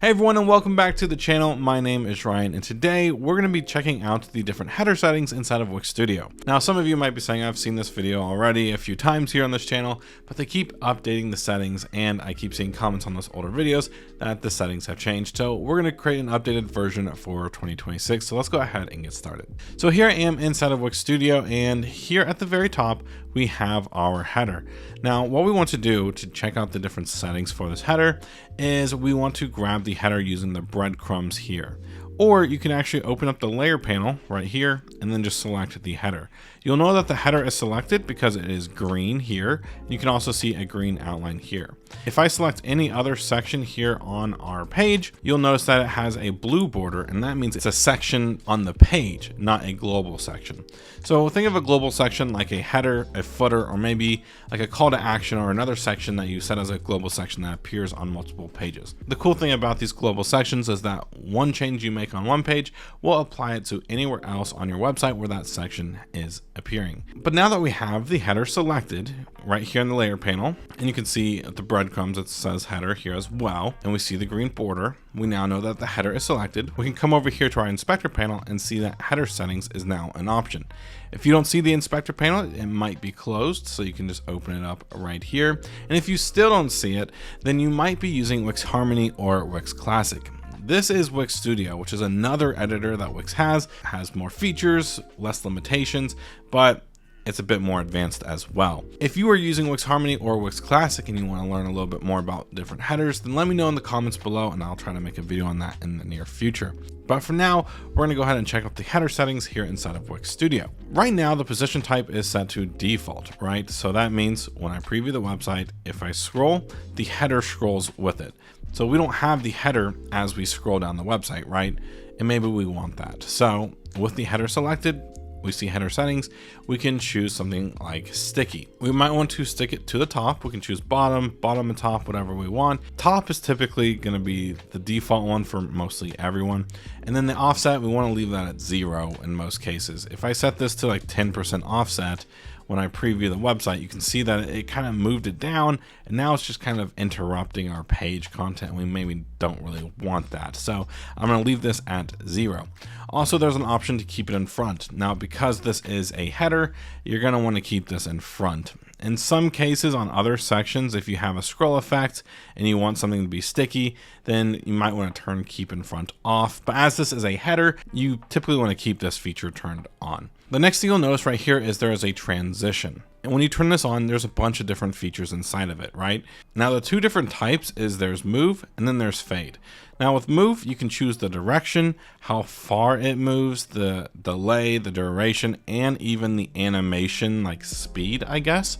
Hey everyone, and welcome back to the channel. My name is Ryan, and today we're going to be checking out the different header settings inside of Wix Studio. Now, some of you might be saying I've seen this video already a few times here on this channel, but they keep updating the settings, and I keep seeing comments on those older videos that the settings have changed. So we're going to create an updated version for 2026. So let's go ahead and get started. So here I am inside of Wix Studio, and here at the very top, we have our header. Now, what we want to do to check out the different settings for this header is we want to grab the header using the breadcrumbs here. Or you can actually open up the layer panel right here and then just select the header. You'll know that the header is selected because it is green here. You can also see a green outline here. If I select any other section here on our page, you'll notice that it has a blue border, and that means it's a section on the page, not a global section. So think of a global section like a header, a footer, or maybe like a call to action or another section that you set as a global section that appears on multiple pages. The cool thing about these global sections is that one change you make on one page will apply it to anywhere else on your website where that section is appearing. But now that we have the header selected right here in the layer panel, and you can see at the breadcrumbs it says header here as well, and we see the green border, we now know that the header is selected. We can come over here to our inspector panel and see that header settings is now an option. If you don't see the inspector panel, it might be closed, so you can just open it up right here. And if you still don't see it, then you might be using Wix Harmony or Wix Classic. This is Wix Studio, which is another editor that Wix has more features, less limitations, but it's a bit more advanced as well. If you are using Wix Harmony or Wix Classic and you want to learn a little bit more about different headers, then let me know in the comments below and I'll try to make a video on that in the near future. But for now, we're going to go ahead and check out the header settings here inside of Wix Studio. Right now, the position type is set to default, right? So that means when I preview the website, if I scroll, the header scrolls with it. So we don't have the header as we scroll down the website, right? And maybe we want that. So with the header selected, we see header settings. We can choose something like sticky. We might want to stick it to the top. We can choose bottom and top, whatever we want. Top is typically going to be the default one for mostly everyone. And then the offset, we want to leave that at 0 in most cases. If I set this to like 10% offset, when I preview the website, you can see that it kind of moved it down, and now it's just kind of interrupting our page content. We maybe don't really want that. So I'm going to leave this at 0. Also, there's an option to keep it in front. Now, because this is a header, you're going to want to keep this in front. In some cases on other sections, if you have a scroll effect and you want something to be sticky, then you might want to turn keep in front off. But as this is a header, you typically want to keep this feature turned on. The next thing you'll notice right here is there is a transition. And when you turn this on, there's a bunch of different features inside of it, right? Now, the two different types is there's move and then there's fade. Now with move, you can choose the direction, how far it moves, the delay, the duration, and even the animation, like speed, I guess.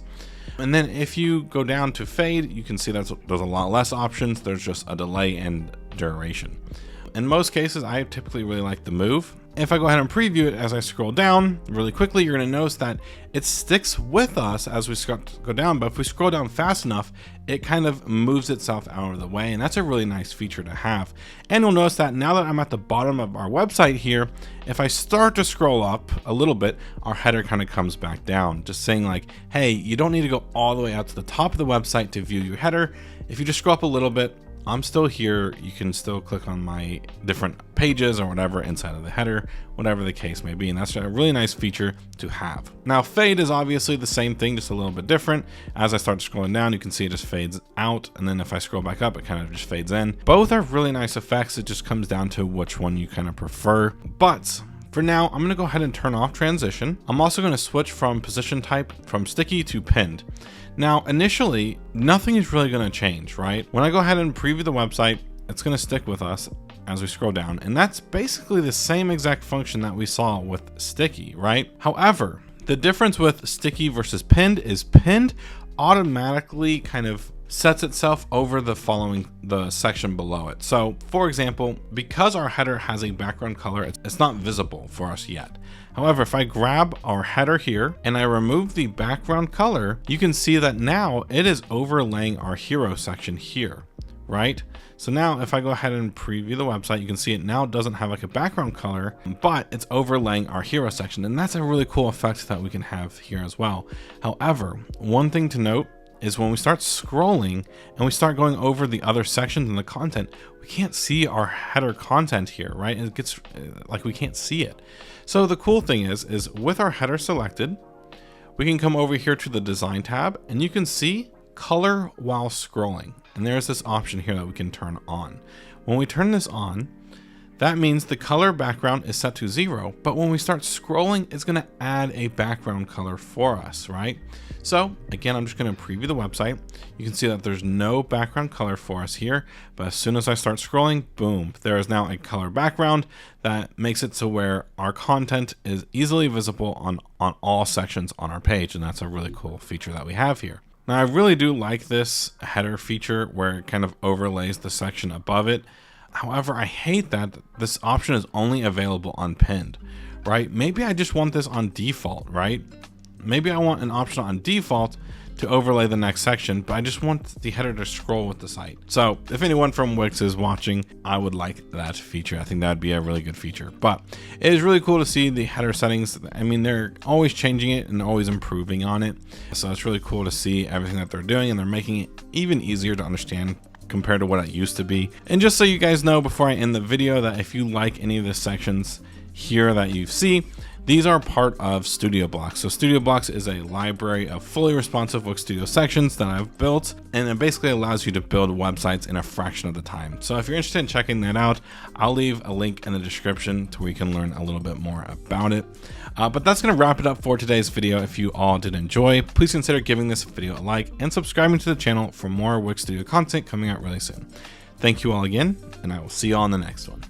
And then if you go down to fade, you can see there's a lot less options. There's just a delay and duration. In most cases, I typically really like the move. If I go ahead and preview it as I scroll down really quickly, you're going to notice that it sticks with us as we go down, but if we scroll down fast enough, it kind of moves itself out of the way, and that's a really nice feature to have. And you'll notice that now that I'm at the bottom of our website here, if I start to scroll up a little bit, our header kind of comes back down, just saying like, hey, you don't need to go all the way out to the top of the website to view your header. If you just scroll up a little bit, I'm still here. You can still click on my different pages or whatever inside of the header, whatever the case may be. And that's a really nice feature to have. Now, fade is obviously the same thing, just a little bit different. As I start scrolling down, you can see it just fades out. And then if I scroll back up, it kind of just fades in. Both are really nice effects. It just comes down to which one you kind of prefer. But for now, I'm going to go ahead and turn off transition. I'm also going to switch from position type from sticky to pinned. Now, initially, nothing is really going to change, right? When I go ahead and preview the website, it's going to stick with us as we scroll down. And that's basically the same exact function that we saw with sticky, right? However, the difference with sticky versus pinned is pinned automatically kind of sets itself over the section below it. So for example, because our header has a background color, it's not visible for us yet. However, if I grab our header here and I remove the background color, you can see that now it is overlaying our hero section here, right? So now if I go ahead and preview the website, you can see it now doesn't have like a background color, but it's overlaying our hero section. And that's a really cool effect that we can have here as well. However, one thing to note, is when we start scrolling and we start going over the other sections in the content, we can't see our header content here, right? It gets like we can't see it. So the cool thing is with our header selected, we can come over here to the design tab and you can see color while scrolling. And there's this option here that we can turn on. When we turn this on, that means the color background is set to 0, but when we start scrolling, it's going to add a background color for us, right? So again, I'm just going to preview the website. You can see that there's no background color for us here, but as soon as I start scrolling, boom, there is now a color background that makes it to where our content is easily visible on all sections on our page. And that's a really cool feature that we have here. Now, I really do like this header feature where it kind of overlays the section above it. However, I hate that this option is only available unpinned, right? Maybe I just want this on default, right? Maybe I want an option on default to overlay the next section, but I just want the header to scroll with the site. So if anyone from Wix is watching, I would like that feature. I think that'd be a really good feature, but it is really cool to see the header settings. I mean, they're always changing it and always improving on it. So it's really cool to see everything that they're doing, and they're making it even easier to understand compared to what it used to be. And just so you guys know before I end the video, that if you like any of the sections here that you see, these are part of Studio Blocks. So Studio Blocks is a library of fully responsive Wix Studio sections that I've built, and it basically allows you to build websites in a fraction of the time. So if you're interested in checking that out, I'll leave a link in the description to where you can learn a little bit more about it. But that's going to wrap it up for today's video. If you all did enjoy, please consider giving this video a like and subscribing to the channel for more Wix Studio content coming out really soon. Thank you all again, and I will see you all in the next one.